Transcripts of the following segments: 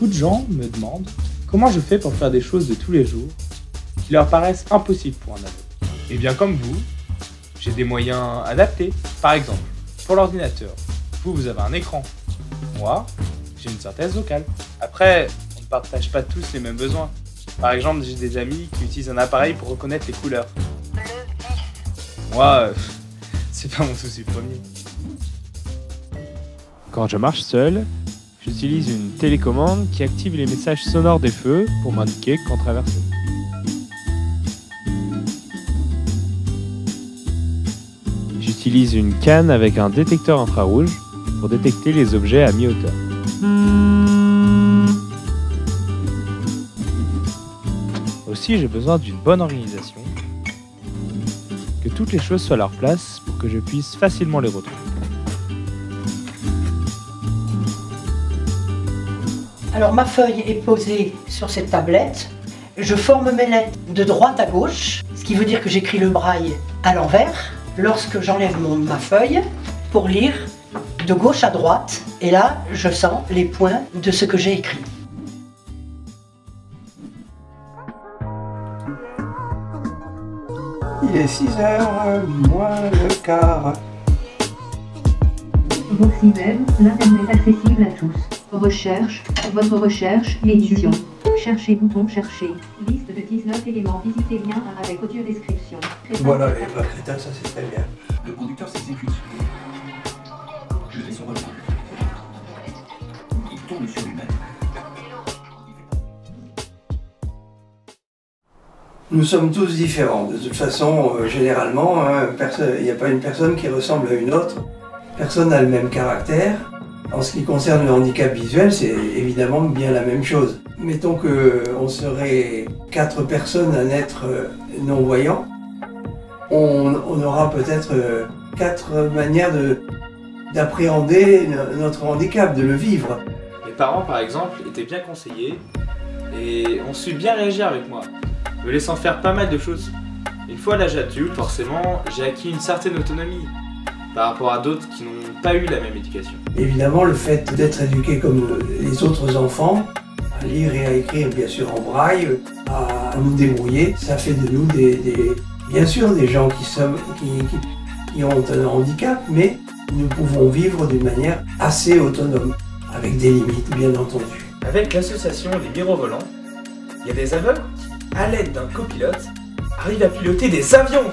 Beaucoup de gens me demandent comment je fais pour faire des choses de tous les jours qui leur paraissent impossibles pour un aveugle. Et bien comme vous, j'ai des moyens adaptés. Par exemple, pour l'ordinateur, vous avez un écran. Moi, j'ai une synthèse vocale. Après, on ne partage pas tous les mêmes besoins. Par exemple, j'ai des amis qui utilisent un appareil pour reconnaître les couleurs. Moi, c'est pas mon souci premier. Quand je marche seul, j'utilise une télécommande qui active les messages sonores des feux pour m'indiquer quand traverser. J'utilise une canne avec un détecteur infrarouge pour détecter les objets à mi-hauteur. Aussi, j'ai besoin d'une bonne organisation, que toutes les choses soient à leur place pour que je puisse facilement les retrouver. Alors ma feuille est posée sur cette tablette, je forme mes lettres de droite à gauche, ce qui veut dire que j'écris le braille à l'envers. Lorsque j'enlève ma feuille pour lire de gauche à droite, et là je sens les points de ce que j'ai écrit. Il est 6h moins le quart. Voxyweb, l'Internet accessible à tous. Recherche, votre recherche, édition. Cherchez bouton chercher. Liste de 19 éléments. Visitez lien avec audio description. Voilà, et bah, crétin, ça c'est très bien. Le conducteur s'exécute. Je vais son revoir. Il tourne sur lui-même. Nous sommes tous différents. De toute façon, généralement, il n'y a pas une personne qui ressemble à une autre. Personne n'a le même caractère. En ce qui concerne le handicap visuel, c'est évidemment bien la même chose. Mettons qu'on serait 4 personnes à naître non-voyants. On aura peut-être 4 manières d'appréhender notre handicap, de le vivre. Mes parents, par exemple, étaient bien conseillés et ont su bien réagir avec moi, me laissant faire pas mal de choses. Une fois à l'âge adulte, forcément, j'ai acquis une certaine autonomie par rapport à d'autres qui n'ont pas eu la même éducation. Évidemment, le fait d'être éduqué comme les autres enfants, à lire et à écrire bien sûr en braille, à nous débrouiller, ça fait de nous bien sûr des gens qui ont un handicap, mais nous pouvons vivre d'une manière assez autonome, avec des limites bien entendu. Avec l'association Les Mirovolants, il y a des aveugles qui, à l'aide d'un copilote, arrivent à piloter des avions.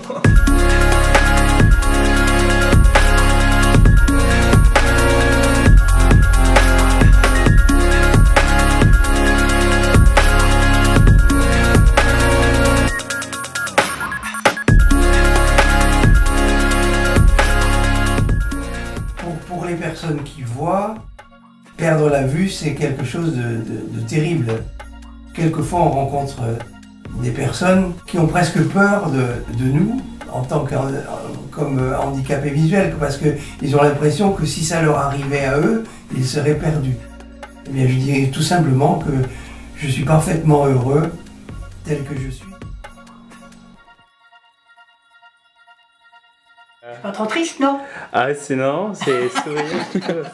Pour les personnes qui voient, perdre la vue, c'est quelque chose de terrible. Quelquefois, on rencontre des personnes qui ont presque peur de nous, en tant comme handicapés visuels, parce qu'ils ont l'impression que si ça leur arrivait à eux, ils seraient perdus. Eh bien, je dirais tout simplement que je suis parfaitement heureux tel que je suis. C'est pas trop triste, non? Ah, c'est non, c'est sourire.